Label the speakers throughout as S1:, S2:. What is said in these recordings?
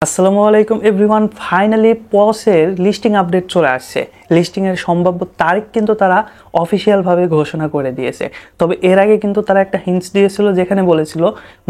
S1: আসসালামু আলাইকুম everyone. Finally পসের listing update চলে আসছে। লিস্টিংয়ের সম্ভাব্য তারিখ কিন্তু তারা অফিসিয়ালভাবে ঘোষণা করে দিয়েছে। তবে এর আগে কিন্তু তারা একটা হিন্টস দিয়েছিল, যেখানে বলেছিল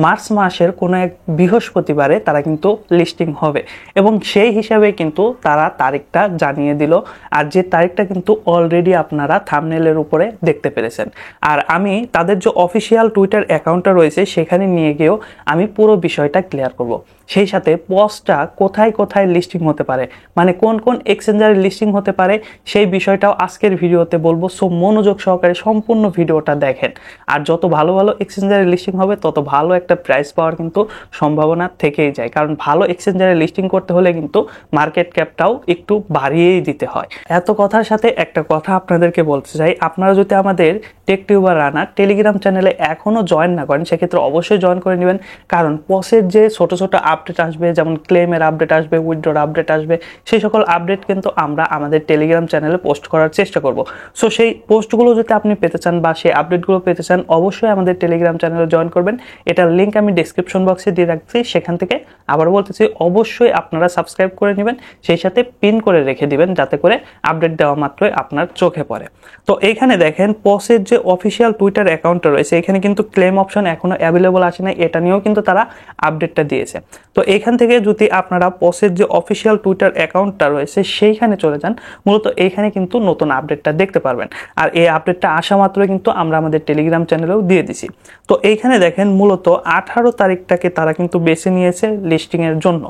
S1: মার্চ মাসের কোনো এক বৃহস্পতিবারে তারা কিন্তু লিস্টিং হবে, এবং সেই হিসাবে কিন্তু তারা তারিখটা জানিয়ে দিল। আর যে তারিখটা কিন্তু অলরেডি আপনারা থাম্বনেলের উপরে দেখতে পেরেছেন। আর আমি তাদের যে অফিসিয়াল টুইটার অ্যাকাউন্টটা রয়েছে সেখানে নিয়ে গিয়েও আমি পুরো বিষয়টা ক্লিয়ার করব। সেই সাথে পসটা কোথায় কোথায় লিস্টিং হতে পারে, মানে কোন কোন এক্সচেঞ্জারে লিস্টিং হতে পারে, সেই বিষয়টাও আজকের ভিডিওতে বলবো। সো মনোযোগ সহকারে সম্পূর্ণ ভিডিওটা দেখেন। আর যত ভালো ভালো এক্সচেঞ্জারে লিস্টিং হবে তত ভালো একটা প্রাইস পাওয়ার কিন্তু সম্ভাবনা থেকেই যায়, কারণ ভালো এক্সচেঞ্জারে লিস্টিং করতে হলে কিন্তু মার্কেট ক্যাপটাও একটু বাড়িয়েই দিতে হয়। এত কথার সাথে একটা কথা আপনাদেরকে বলতে চাই, আপনারা যদি আমাদের টেক টিউবার রানার টেলিগ্রাম চ্যানেলে এখনও জয়েন না করেন সেক্ষেত্রে অবশ্যই জয়েন করে নেবেন, কারণ পসের যে ছোট ছোট আপডেট আসবে, যেমন ক্লেমের আপডেট আসবে, উইথড্রর আপডেট আসবে, সেই সকল আপডেট কিন্তু আমরা আমাদের টেলিগ্রাম চ্যানেলে পোস্ট করার চেষ্টা করব। সো সেই পোস্টগুলো যদি আপনি পেতে চান বা সেই আপডেটগুলো পেতে চান, অবশ্যই আমাদের টেলিগ্রাম চ্যানেলে জয়েন করবেন। এটার লিঙ্ক আমি ডেসক্রিপশন বক্সে দিয়ে রাখছি, সেখান থেকে আবার বলতেছি অবশ্যই আপনারা সাবস্ক্রাইব করে নেবেন, সেই সাথে পিন করে রেখে দিবেন যাতে করে আপডেট দেওয়া মাত্রই আপনার চোখে পড়ে। তো এইখানে দেখেন পসের যে অফিসিয়াল টুইটার অ্যাকাউন্টটা রয়েছে, এখানে কিন্তু ক্লেম অপশন এখনো অ্যাভেলেবল আসে না, এটা নিয়েও কিন্তু তারা আপডেটটা দিয়েছে। তো এখান থেকে যদি আপনারা পসের যে অফিসিয়াল টুইটার অ্যাকাউন্টটা রয়েছে সেইখানে চলে যান, মূলত এইখানে কিন্তু নতুন আপডেটটা দেখতে পারবেন। আর এই আপডেটটা আসা মাত্রই কিন্তু আমরা আমাদের টেলিগ্রাম চ্যানেলেও দিয়ে দিছি। তো এইখানে দেখেন মূলত 18 তারিখটাকে তারা কিন্তু বেছে নিয়েছে লিস্টিংয়ের জন্য।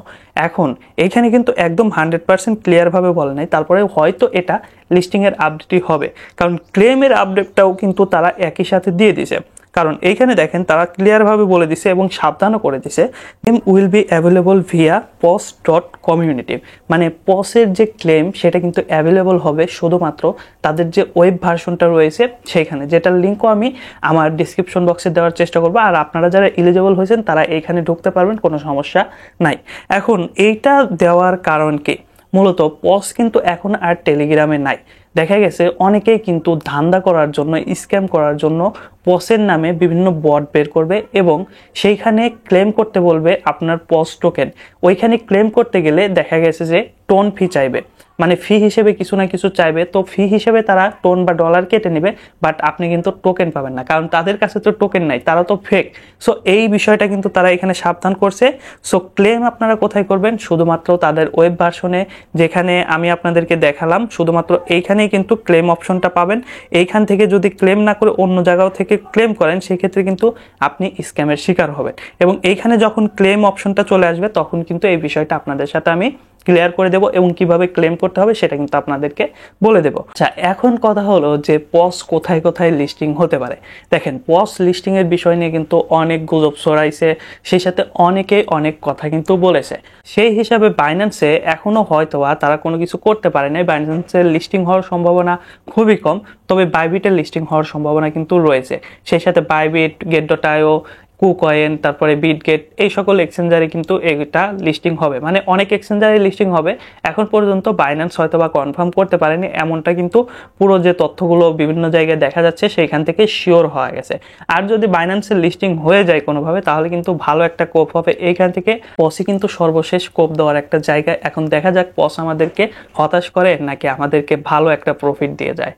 S1: এখন এইখানে কিন্তু একদম 100% ক্লিয়ারভাবে বলে নাই, তারপরে হয়তো এটা লিস্টিংয়ের আপডেটই হবে, কারণ ক্লেমের আপডেটটাও কিন্তু তারা একই সাথে দিয়ে দিছে। কারণ এইখানে দেখেন তারা ক্লিয়ারভাবে বলে দিছে এবং সাবধানও করে দিছে, claim will be available via pos dot community, মানে পসের যে ক্লেম সেটা কিন্তু অ্যাভেলেবল হবে শুধুমাত্র তাদের যে ওয়েব ভার্সনটা রয়েছে সেইখানে, যেটার লিঙ্কও আমি আমার ডিসক্রিপশন বক্সে দেওয়ার চেষ্টা করবো। আর আপনারা যারা এলিজিবল হয়েছেন তারা এইখানে ঢুকতে পারবেন, কোনো সমস্যা নাই। এখন এইটা দেওয়ার কারণ কি? মূলত পস কিন্তু এখন আর টেলিগ্রামে নাই। দেখা গেছে অনেকেই কিন্তু ধান্দা করার জন্য, স্ক্যাম করার জন্য পসের নামে বিভিন্ন বট বের করবে এবং সেইখানে ক্লেম করতে বলবে আপনার পস টোকেন। ওইখানে ক্লেম করতে গেলে দেখা গেছে যে টোন ফি চাইবে, মানে ফি হিসেবে কিছু না কিছু চাইবে। তো ফি হিসেবে তারা টোন বা ডলার কেটে নেবে, বাট আপনি কিন্তু টোকেন পাবেন না, কারণ তাদের কাছে তো টোকেন নাই, তারা তো ফেক। সো এই বিষয়টা কিন্তু তারা এখানে সাবধান করছে। সো ক্লেম আপনারা কোথায় করবেন? শুধুমাত্র তাদের ওয়েব ভার্সনে, যেখানে আমি আপনাদেরকে দেখালাম, শুধুমাত্র এইখানেই কিন্তু ক্লেম অপশনটা পাবেন। এইখান থেকে যদি ক্লেম না করে অন্য জায়গাও থেকে ক্লেম করেন সেক্ষেত্রে কিন্তু আপনি স্ক্যামের শিকার হবেন। এবং এইখানে যখন ক্লেম অপশনটা চলে আসবে তখন কিন্তু এই বিষয়টা আপনাদের সাথে আমি ক্লিয়ার করে দেব এবং কিভাবে ক্লেম করতে হবে সেটা কিন্তু আপনাদেরকে বলে দেব। আচ্ছা, এখন কথা হলো যে পস কোথায় কোথায় লিস্টিং হতে পারে। দেখেন পস লিস্টিং এর বিষয় নিয়ে কিন্তু অনেক গুজব ছড়াইছে, সেই সাথে অনেকেই অনেক কথা কিন্তু বলেছে। সেই হিসাবে বাইন্যান্সে এখনো হয়তোবা তারা কোনো কিছু করতে পারে নাই, বাইন্যান্সের লিস্টিং হওয়ার সম্ভাবনা খুবই কম। তবে বাইবিটের লিস্টিং হওয়ার সম্ভাবনা কিন্তু রয়েছে। সেই সাথে বাইবিট, গেট.আইও, কুকয়েন, তারপরে বিটগেট, এই সকল এক্সচেঞ্জারে কিন্তু এটা লিস্টিং হবে, মানে অনেক এক্সচেঞ্জারে লিস্টিং হবে। এখন পর্যন্ত বাইন্যান্স হয়তো বা কনফার্ম করতে পারেনি, এমনটা কিন্তু পুরো যে তথ্যগুলো বিভিন্ন জায়গায় দেখা যাচ্ছে সেইখান থেকে শিওর হওয়া গেছে। আর যদি বাইন্যান্সের লিস্টিং হয়ে যায় কোনোভাবে তাহলে কিন্তু ভালো একটা কোপ হবে এইখান থেকে। পসই কিন্তু সর্বশেষ কোপ দেওয়ার একটা জায়গা। এখন দেখা যাক পস আমাদেরকে হতাশ করে নাকি আমাদেরকে ভালো একটা প্রফিট দিয়ে যায়।